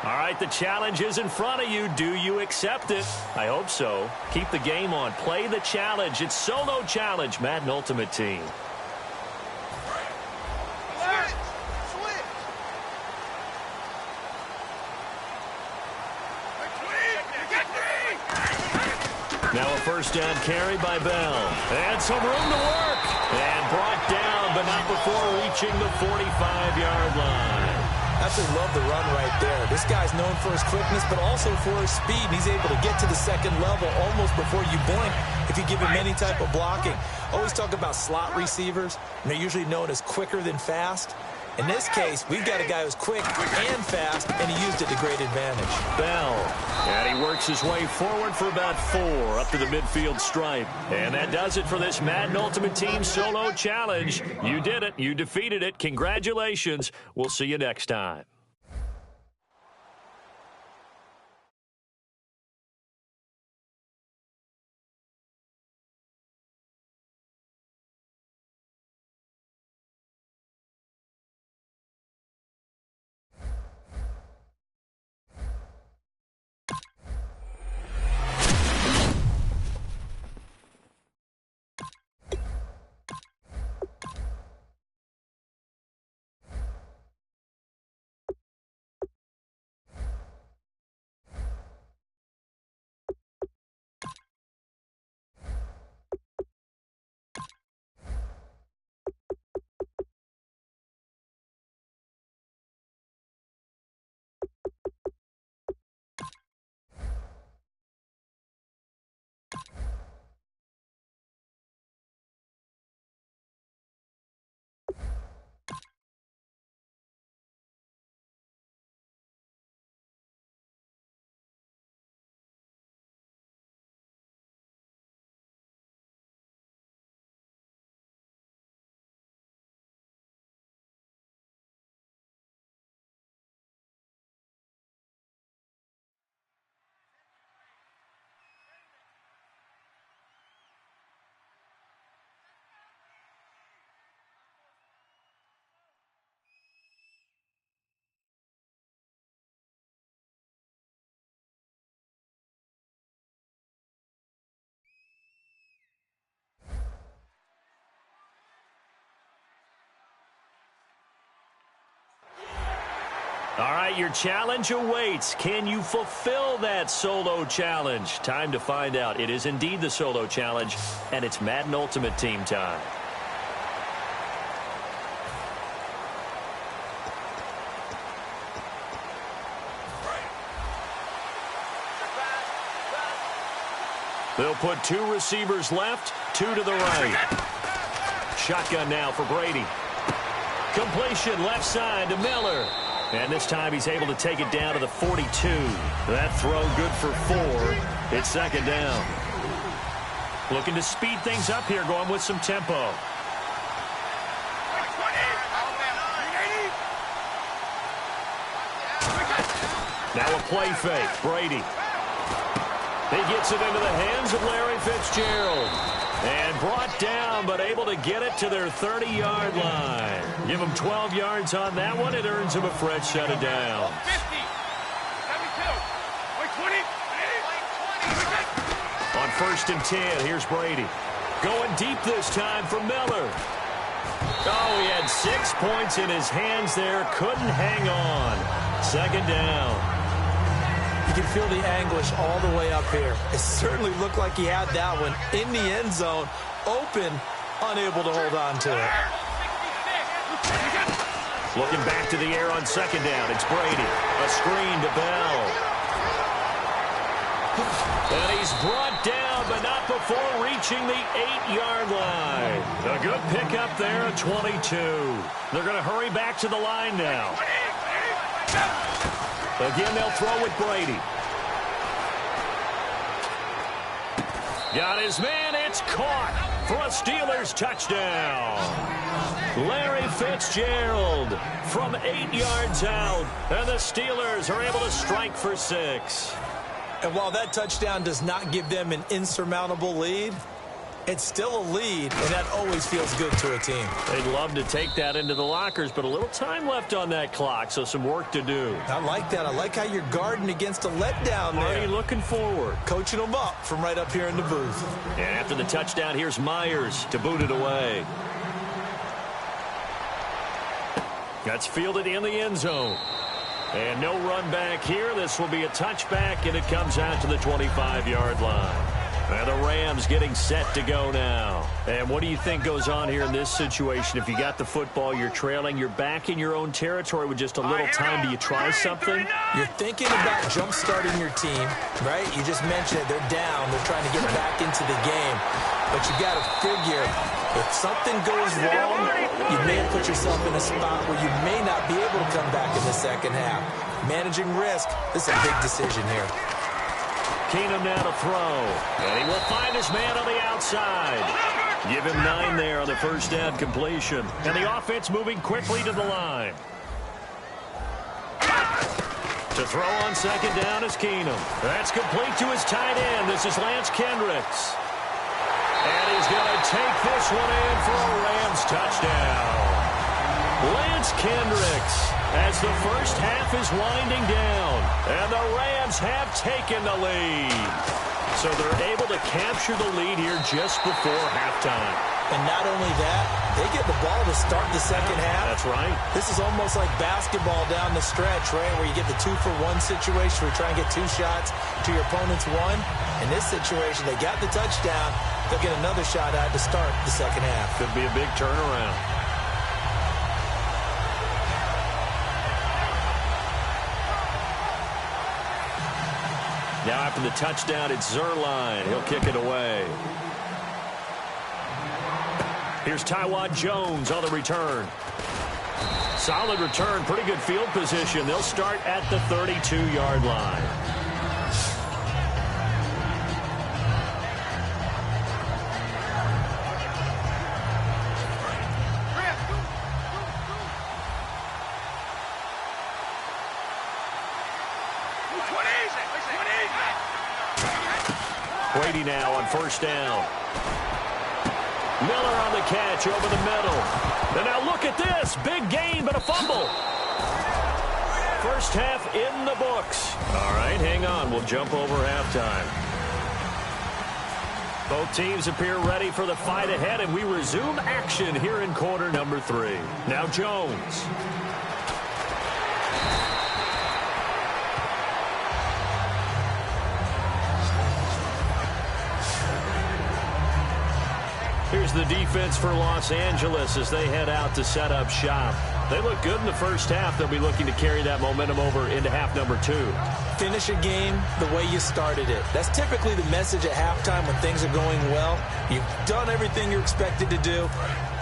All right, the challenge is in front of you. Do you accept it? I hope so. Keep the game on. Play the challenge. It's solo challenge, Madden Ultimate Team. Now a first down carry by Bell. And some room to work. And brought down, but not before reaching the 45-yard line. Absolutely love the run right there. This guy's known for his quickness, but also for his speed. And he's able to get to the second level almost before you blink if you give him any type of blocking. Always talk about slot receivers, and they're usually known as quicker than fast. In this case, we've got a guy who's quick and fast, and he used it to great advantage. Bell, and he works his way forward for about 4 up to the midfield stripe. And that does it for this Madden Ultimate Team Solo Challenge. You did it. You defeated it. Congratulations. We'll see you next time. All right, your challenge awaits. Can you fulfill that solo challenge? Time to find out. It is indeed the solo challenge, and it's Madden Ultimate Team time. They'll put 2 receivers left, 2 to the right. Shotgun now for Brady. Completion left side to Miller. And this time he's able to take it down to the 42. That throw good for 4. It's second down. Looking to speed things up here, going with some tempo. Now a play fake. Brady. He gets it into the hands of Larry Fitzgerald. And brought down, but able to get it to their 30-yard line. Give him 12 yards on that one. It earns him a fresh set of downs. On 1st and 10, here's Brady. Going deep this time for Miller. Oh, he had 6 points in his hands there. Couldn't hang on. Second down. You can feel the anguish all the way up here. It certainly looked like he had that one in the end zone, open, unable to hold on to it. Looking back to the air on second down, it's Brady. A screen to Bell. And he's brought down, but not before reaching the 8-yard line. A good pickup there at 22. They're going to hurry back to the line now. Again, they'll throw with Brady. Got his man. It's caught for a Steelers touchdown. Larry Fitzgerald from 8 yards out. And the Steelers are able to strike for 6. And while that touchdown does not give them an insurmountable lead, It's still a lead, and that always feels good to a team. They'd love to take that into the lockers, but a little time left on that clock, so some work to do. I like that. I like how you're guarding against a letdown there. Already looking forward. Coaching them up from right up here in the booth. And after the touchdown, here's Myers to boot it away. That's fielded in the end zone. And no run back here. This will be a touchback, and it comes out to the 25-yard line. And the Rams getting set to go now. And what do you think goes on here in this situation? If you got the football, you're trailing, you're back in your own territory with just a little time. Do you try something? You're thinking about jump-starting your team, right? You just mentioned it. They're down. They're trying to get back into the game. But you got to figure, if something goes wrong, you may have put yourself in a spot where you may not be able to come back in the second half. Managing risk, this is a big decision here. Keenum now to throw. And he will find his man on the outside. Give him 9 there on the first down completion. And the offense moving quickly to the line. To throw on second down is Keenum. That's complete to his tight end. This is Lance Kendricks. And he's going to take this one in for a Rams touchdown. Lance Kendricks, as the first half is winding down, and the Rams have taken the lead. So they're able to capture the lead here just before halftime. And not only that, they get the ball to start the second half. That's right. This is almost like basketball down the stretch, right, where you get the 2-for-1 situation where you try and get 2 shots to your opponent's 1. In this situation, they got the touchdown. They'll get another shot out to start the second half. Could be a big turnaround. Now after the touchdown, it's Zerline. He'll kick it away. Here's Tywod Jones on the return. Solid return, pretty good field position. They'll start at the 32-yard line. Brady now on first down. Miller on the catch over the middle. And now look at this. Big gain, but a fumble. First half in the books. All right, hang on. We'll jump over halftime. Both teams appear ready for the fight ahead, and we resume action here in quarter number 3. Now Jones. Here's the defense for Los Angeles as they head out to set up shop. They look good in the first half. They'll be looking to carry that momentum over into half number 2. Finish a game the way you started it. That's typically the message at halftime when things are going well. You've done everything you're expected to do.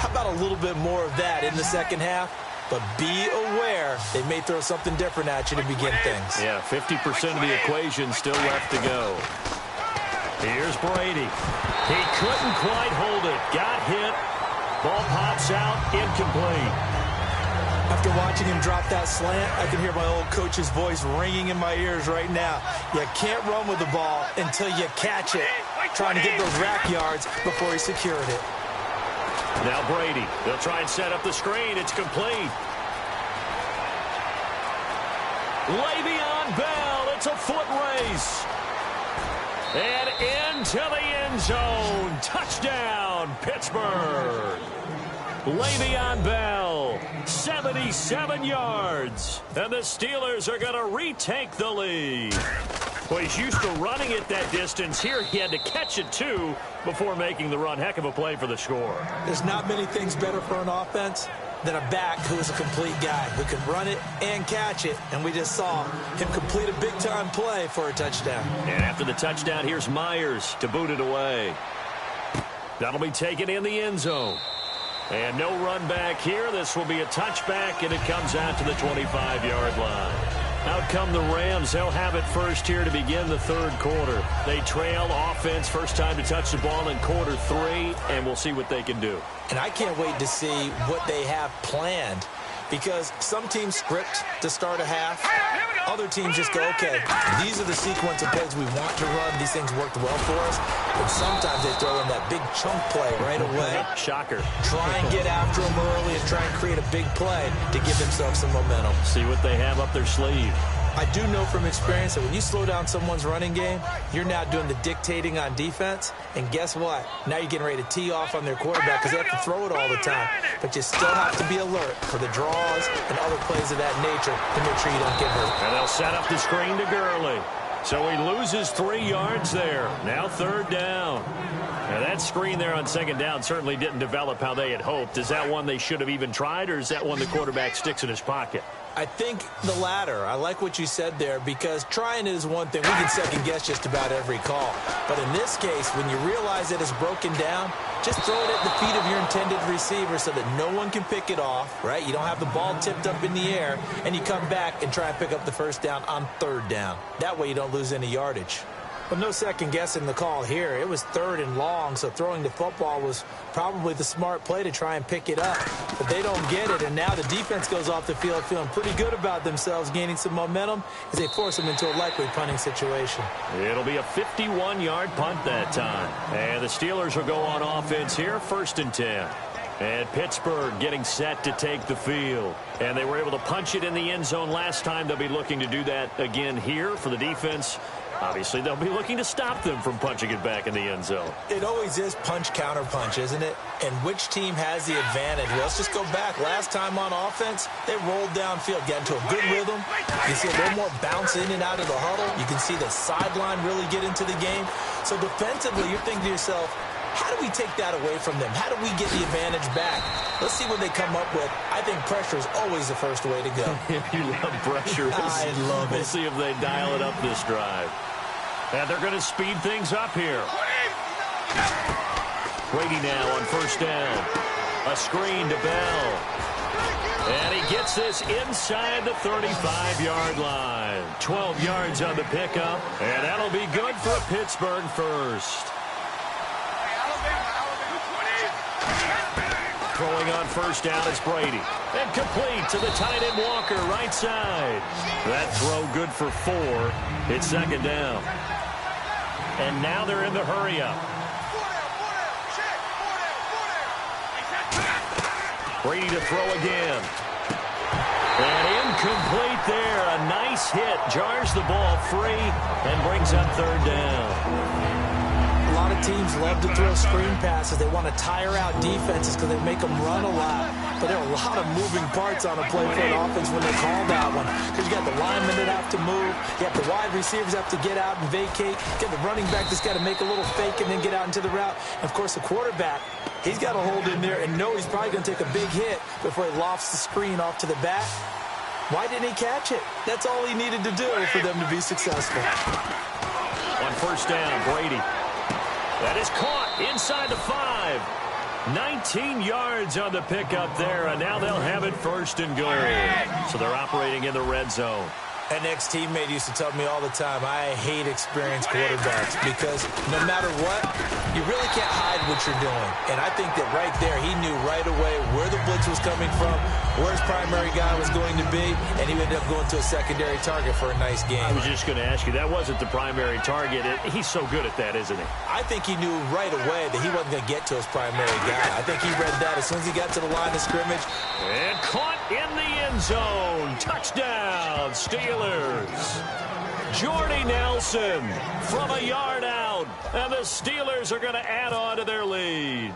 How about a little bit more of that in the second half? But be aware they may throw something different at you to begin things. Yeah, 50% of the equation still left to go. Here's Brady. He couldn't quite hold it. Got hit. Ball pops out. Incomplete. After watching him drop that slant, I can hear my old coach's voice ringing in my ears right now. You can't run with the ball until you catch it. Trying to get those rack yards before he secured it. Now Brady. They'll try and set up the screen. It's complete. Le'Veon Bell. It's a foot race. And into the end zone. Touchdown, Pittsburgh. Le'Veon Bell, 77 yards. And the Steelers are going to retake the lead. Well, he's used to running it that distance. Here he had to catch it, too, before making the run. Heck of a play for the score. There's not many things better for an offense than a back who is a complete guy who can run it and catch it. And we just saw him complete a big-time play for a touchdown. And after the touchdown, here's Myers to boot it away. That'll be taken in the end zone. And no run back here. This will be a touchback, and it comes out to the 25-yard line. Out come the Rams. They'll have it first here to begin the third quarter. They trail offense, first time to touch the ball in quarter 3, and we'll see what they can do. And I can't wait to see what they have planned, because some teams script to start a half. Other teams just go, okay, these are the sequence of plays we want to run. These things worked well for us. But sometimes they throw in that big chunk play right away. Shocker. Try and get after them early and try and create a big play to give themselves some momentum. See what they have up their sleeve. I do know from experience that when you slow down someone's running game, you're now doing the dictating on defense. And guess what? Now you're getting ready to tee off on their quarterback because they have to throw it all the time. But you still have to be alert for the draws and other plays of that nature to make sure you don't get hurt. And they'll set up the screen to Gurley. So he loses 3 yards there. Now 3rd down. Now that screen there on 2nd down certainly didn't develop how they had hoped. Is that one they should have even tried, or is that one the quarterback sticks in his pocket? I think the latter. I like what you said there, because trying it is one thing. We can second-guess just about every call. But in this case, when you realize that it's broken down, just throw it at the feet of your intended receiver so that no one can pick it off, right? You don't have the ball tipped up in the air, and you come back and try and pick up the 1st down on 3rd down. That way you don't lose any yardage. But no second-guessing the call here. It was 3rd and long, so throwing the football was probably the smart play to try and pick it up. But they don't get it, and now the defense goes off the field feeling pretty good about themselves, gaining some momentum as they force them into a likely punting situation. It'll be a 51-yard punt that time. And the Steelers will go on offense here, 1st and 10. And Pittsburgh getting set to take the field. And they were able to punch it in the end zone last time. They'll be looking to do that again here for the defense. Obviously, they'll be looking to stop them from punching it back in the end zone. It always is punch-counter-punch, isn't it? And which team has the advantage? Well, let's just go back. Last time on offense, they rolled downfield, got into a good rhythm. You can see a little more bounce in and out of the huddle. You can see the sideline really get into the game. So defensively, you're thinking to yourself, how do we take that away from them? How do we get the advantage back? Let's see what they come up with. I think pressure is always the first way to go. You love pressure. I love it. We'll see if they dial it up this drive. And they're going to speed things up here. Brady now on 1st down. A screen to Bell. And he gets this inside the 35-yard line. 12 yards on the pickup. And that'll be good for a Pittsburgh 1st. Throwing on 1st down is Brady. And complete to the tight end Walker, right side. That throw good for 4. It's 2nd down. And now they're in the hurry-up. Brady to throw again. And incomplete there. A nice hit. Jars the ball free and brings up 3rd down. A lot of teams love to throw screen passes. They want to tire out defenses because they make them run a lot. But there are a lot of moving parts on a play for an offense when they call that one. Because you got the linemen that have to move. You have the wide receivers have to get out and vacate. You got the running back that's got to make a little fake and then get out into the route. And, of course, the quarterback, he's got to hold in there and know he's probably going to take a big hit before he lofts the screen off to the back. Why didn't he catch it? That's all he needed to do for them to be successful. On 1st down, Brady. That is caught inside the 5. 19 yards on the pickup there, and now they'll have it 1st and goal. So they're operating in the red zone. An ex-teammate used to tell me all the time, I hate experienced quarterbacks because no matter what, you really can't hide what you're doing. And I think that right there, he knew right away where the blitz was coming from, where his primary guy was going to be, and he ended up going to a secondary target for a nice game. I was just going to ask you, that wasn't the primary target. He's so good at that, isn't he? I think he knew right away that he wasn't going to get to his primary guy. I think he read that as soon as he got to the line of scrimmage. And caught in the end zone. Touchdown, Steelers. Jordy Nelson from a yard out. And the Steelers are going to add on to their lead.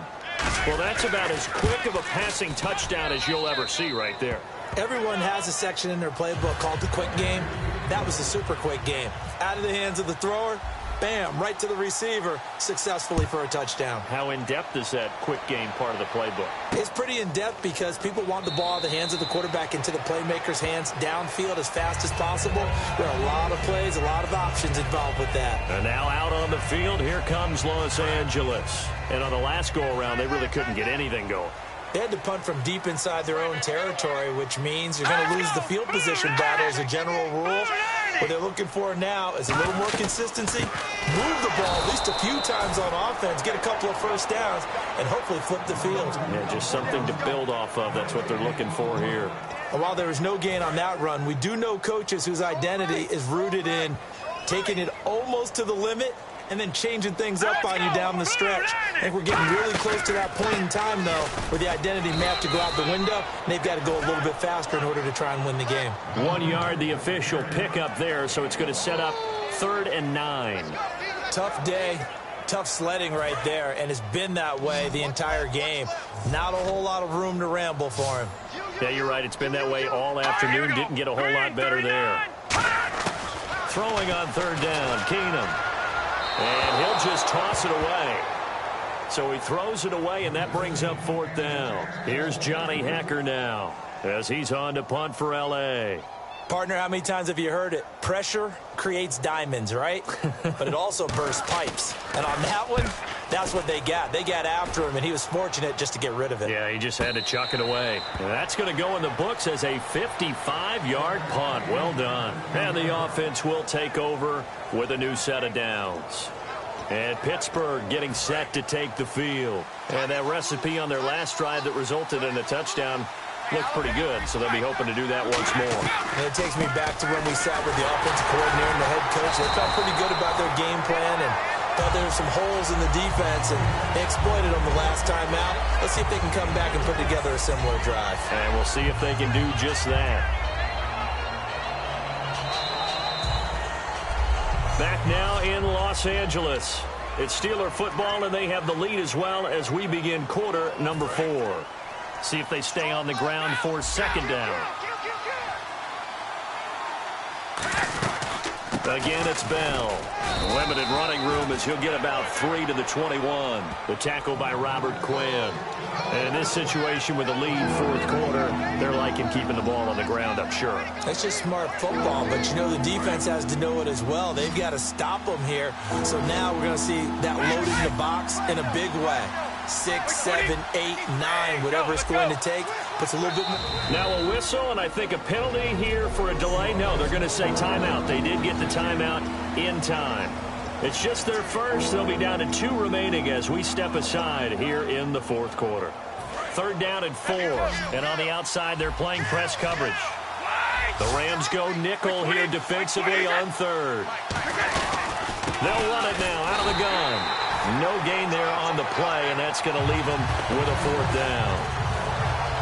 Well, that's about as quick of a passing touchdown as you'll ever see right there. Everyone has a section in their playbook called the quick game. That was a super quick game. Out of the hands of the thrower, bam, right to the receiver, successfully for a touchdown. How in-depth is that quick game part of the playbook? It's pretty in-depth because people want the ball out of the hands of the quarterback into the playmaker's hands downfield as fast as possible. There are a lot of plays, a lot of options involved with that. And now out on the field, here comes Los Angeles. And on the last go-around, they really couldn't get anything going. They had to punt from deep inside their own territory, which means you're going to lose the field position battle as a general rule. What they're looking for now is a little more consistency, move the ball at least a few times on offense, get a couple of 1st downs, and hopefully flip the field. Yeah, just something to build off of. That's what they're looking for here. And while there was no gain on that run, we do know coaches whose identity is rooted in taking it almost to the limit and then changing things up on you down the stretch. I think we're getting really close to that point in time, though, where the identity may have to go out the window, and they've got to go a little bit faster in order to try and win the game. 1 yard, the official pickup there, so it's going to set up 3rd and 9. Tough day, tough sledding right there, and it's been that way the entire game. Not a whole lot of room to ramble for him. Yeah, you're right. It's been that way all afternoon. Didn't get a whole lot better there. Throwing on 3rd down, Keenum. And he'll just toss it away. So he throws it away, and that brings up 4th down. Here's Johnny Hecker now as he's on to punt for L.A. Partner, how many times have you heard it? Pressure creates diamonds, right? But it also bursts pipes. And on that one, that's what they got. They got after him, and he was fortunate just to get rid of it. Yeah, he just had to chuck it away. And that's going to go in the books as a 55-yard punt. Well done. And the offense will take over with a new set of downs. And Pittsburgh getting set to take the field. And that recipe on their last drive that resulted in a touchdown looked pretty good, so they'll be hoping to do that once more. And it takes me back to when we sat with the offensive coordinator and the head coach. They felt pretty good about their game plan and thought there were some holes in the defense, and they exploited them the last time out. Let's see if they can come back and put together a similar drive. And we'll see if they can do just that. Back now in Los Angeles. It's Steeler football, and they have the lead as well as we begin quarter number 4. See if they stay on the ground for 2nd down. Again, it's Bell. Limited running room as he'll get about 3 to the 21. The tackle by Robert Quinn. And in this situation with a lead 4th quarter, they're liking keeping the ball on the ground, I'm sure. That's just smart football, but you know the defense has to know it as well. They've got to stop them here. So now we're going to see that loading the box in a big way. 6, 7, 8, 9, whatever it's going to take. Puts a little bit more. Now a whistle, and I think a penalty here for a delay. No, they're going to say timeout. They did get the timeout in time. It's just their first. They'll be down to 2 remaining as we step aside here in the 4th quarter. 3rd down and 4. And on the outside, they're playing press coverage. The Rams go nickel here defensively on 3rd. They'll run it now out of the gun. No gain there on the play, and that's going to leave them with a 4th down.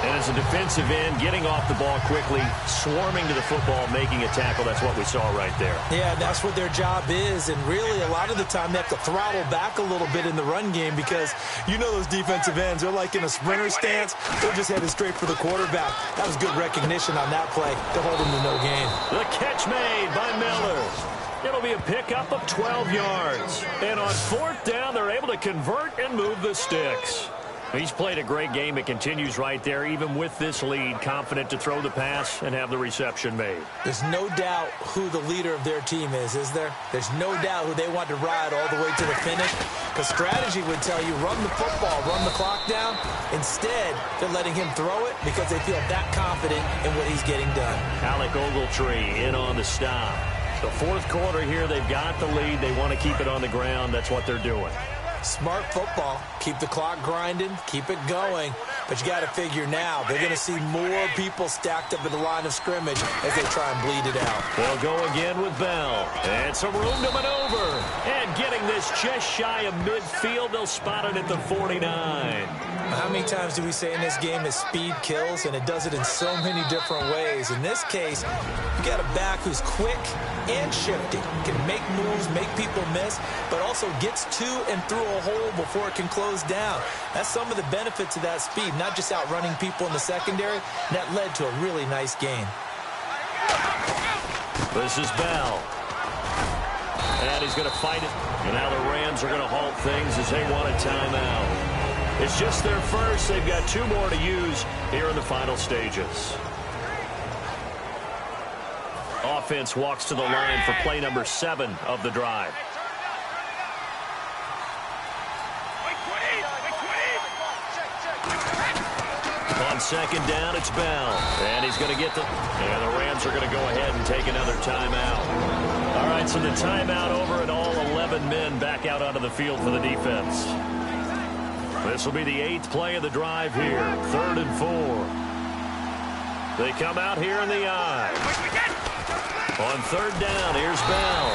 And as a defensive end, getting off the ball quickly, swarming to the football, making a tackle, that's what we saw right there. Yeah, that's what their job is, and really a lot of the time they have to throttle back a little bit in the run game because you know those defensive ends, they're like in a sprinter stance. They're just headed straight for the quarterback. That was good recognition on that play to hold them to no gain. The catch made by Miller. It'll be a pickup of 12 yards. And on 4th down, they're able to convert and move the sticks. He's played a great game. It continues right there, even with this lead, confident to throw the pass and have the reception made. There's no doubt who the leader of their team is there? There's no doubt who they want to ride all the way to the finish. Because strategy would tell you, run the football, run the clock down. Instead, they're letting him throw it because they feel that confident in what he's getting done. Alec Ogletree in on the stop. The 4th quarter here, they've got the lead. They want to keep it on the ground. That's what they're doing. Smart football. Keep the clock grinding. Keep it going. But you got to figure now, they're going to see more people stacked up at the line of scrimmage as they try and bleed it out. They'll go again with Bell. And some room to maneuver. And getting this just shy of midfield, they'll spot it at the 49. How many times do we say in this game that speed kills, and it does it in so many different ways? In this case, you got a back who's quick and shifty, can make moves, make people miss, but also gets to and through a hole before it can close down. That's some of the benefits of that speed, not just outrunning people in the secondary. That led to a really nice gain. This is Bell. And he's going to fight it. And now the Rams are going to halt things as they want a timeout. It's just their first. They've got 2 more to use here in the final stages. Offense walks to the line for play number 7 of the drive. On 2nd down, it's Bell. And he's going to get and the Rams are going to go ahead and take another timeout. All right, so the timeout over and all 11 men back out onto the field for the defense. This will be the 8th play of the drive here. 3rd and 4. They come out here in the I. On third down, here's Bell.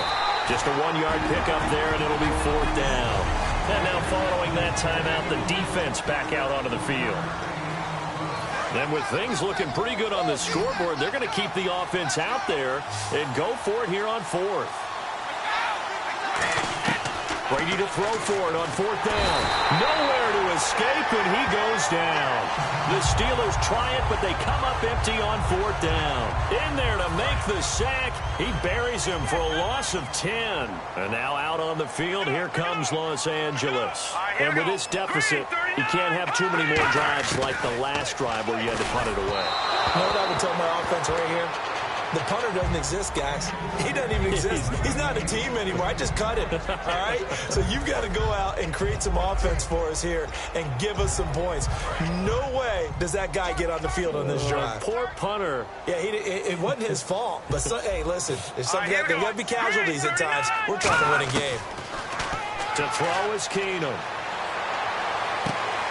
Just a 1-yard pickup there, and it'll be fourth down. And now following that timeout, the defense back out onto the field. And with things looking pretty good on the scoreboard, they're going to keep the offense out there and go for it here on fourth. Brady to throw for it on fourth down. Nowhere to escape, and he goes down. The Steelers try it, but they come up empty on fourth down. In there to make the sack. He buries him for a loss of 10. And now out on the field, here comes Los Angeles. And with this deficit, you can't have too many more drives like the last drive where you had to punt it away. You know what I would tell my offense right here? The punter doesn't exist, guys. He doesn't even exist. He's not a team anymore. I just cut him, all right? So you've got to go out and create some offense for us here and give us some points. No way does that guy get on the field on this drive. Poor punter. Yeah, it wasn't his fault. But, hey, listen, there's got to be casualties at times. We're trying to win a game. To throw is Keenum.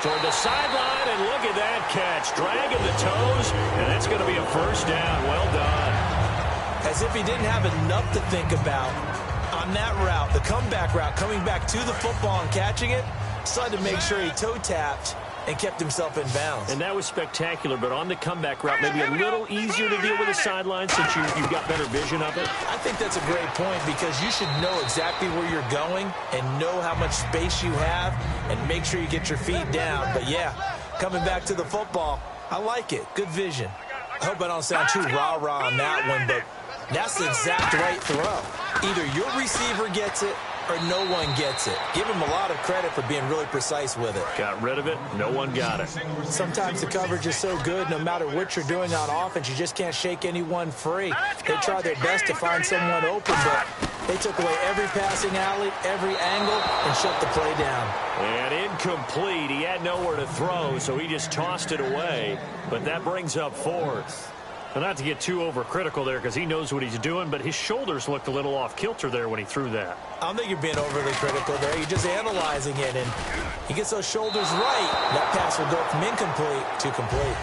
Toward the sideline, and look at that catch. Dragging the toes, and that's going to be a first down. Well done. As if he didn't have enough to think about on that route, the comeback route, coming back to the football and catching it, decided to make sure he toe-tapped and kept himself in bounds. And that was spectacular, but on the comeback route, maybe a little easier to deal with the sideline since you've got better vision of it. I think that's a great point because you should know exactly where you're going and know how much space you have and make sure you get your feet down. But, yeah, coming back to the football, I like it. Good vision. I hope I don't sound too rah-rah on that one, but that's the exact right throw. Either your receiver gets it or no one gets it. Give him a lot of credit for being really precise with it. Got rid of it. No one got it. Sometimes the coverage is so good, no matter what you're doing on offense, you just can't shake anyone free. They try their best to find someone open, but they took away every passing alley, every angle, and shut the play down. And incomplete. He had nowhere to throw, so he just tossed it away. But that brings up fourth. Well, not to get too overcritical there because he knows what he's doing, but his shoulders looked a little off kilter there when he threw that. I don't think you're being overly critical there. You're just analyzing it, and he gets those shoulders right. That pass will go from incomplete to complete.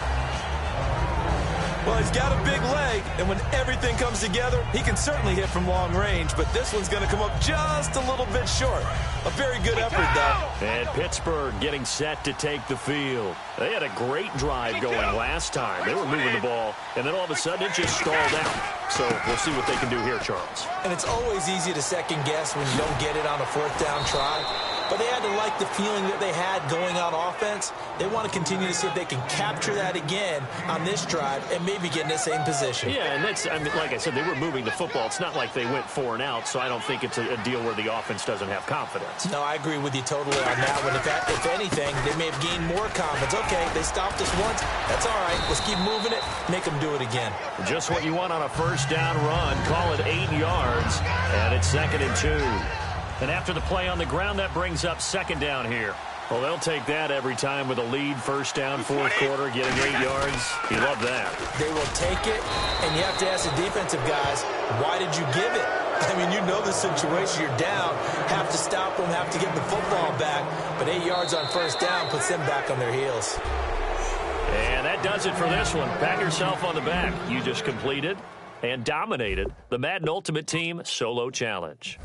Well, he's got a big leg, and when everything comes together, he can certainly hit from long range, but this one's going to come up just a little bit short. A very good effort, though. And Pittsburgh getting set to take the field. They had a great drive going last time. They were moving the ball, and then all of a sudden it just stalled out. So we'll see what they can do here, Charles. And it's always easy to second guess when you don't get it on a fourth down try. But they had to like the feeling that they had going on offense. They want to continue to see if they can capture that again on this drive and maybe get in the same position. Yeah, and that's, I mean, like I said, they were moving the football. It's not like they went 4 and out, so I don't think it's a deal where the offense doesn't have confidence. No, I agree with you totally on that one. If anything, they may have gained more confidence. Okay, they stopped us once. That's all right. Let's keep moving it. Make them do it again. Just what you want on a first down run. Call it 8 yards, and it's 2nd and 2. And after the play on the ground, that brings up 2nd down here. Well, they'll take that every time with a lead, first down, fourth quarter, getting 8 yards. You love that. They will take it, and you have to ask the defensive guys, why did you give it? I mean, you know the situation. You're down, have to stop them, have to get the football back. But 8 yards on first down puts them back on their heels. And that does it for this one. Pat yourself on the back. You just completed and dominated the Madden Ultimate Team Solo Challenge.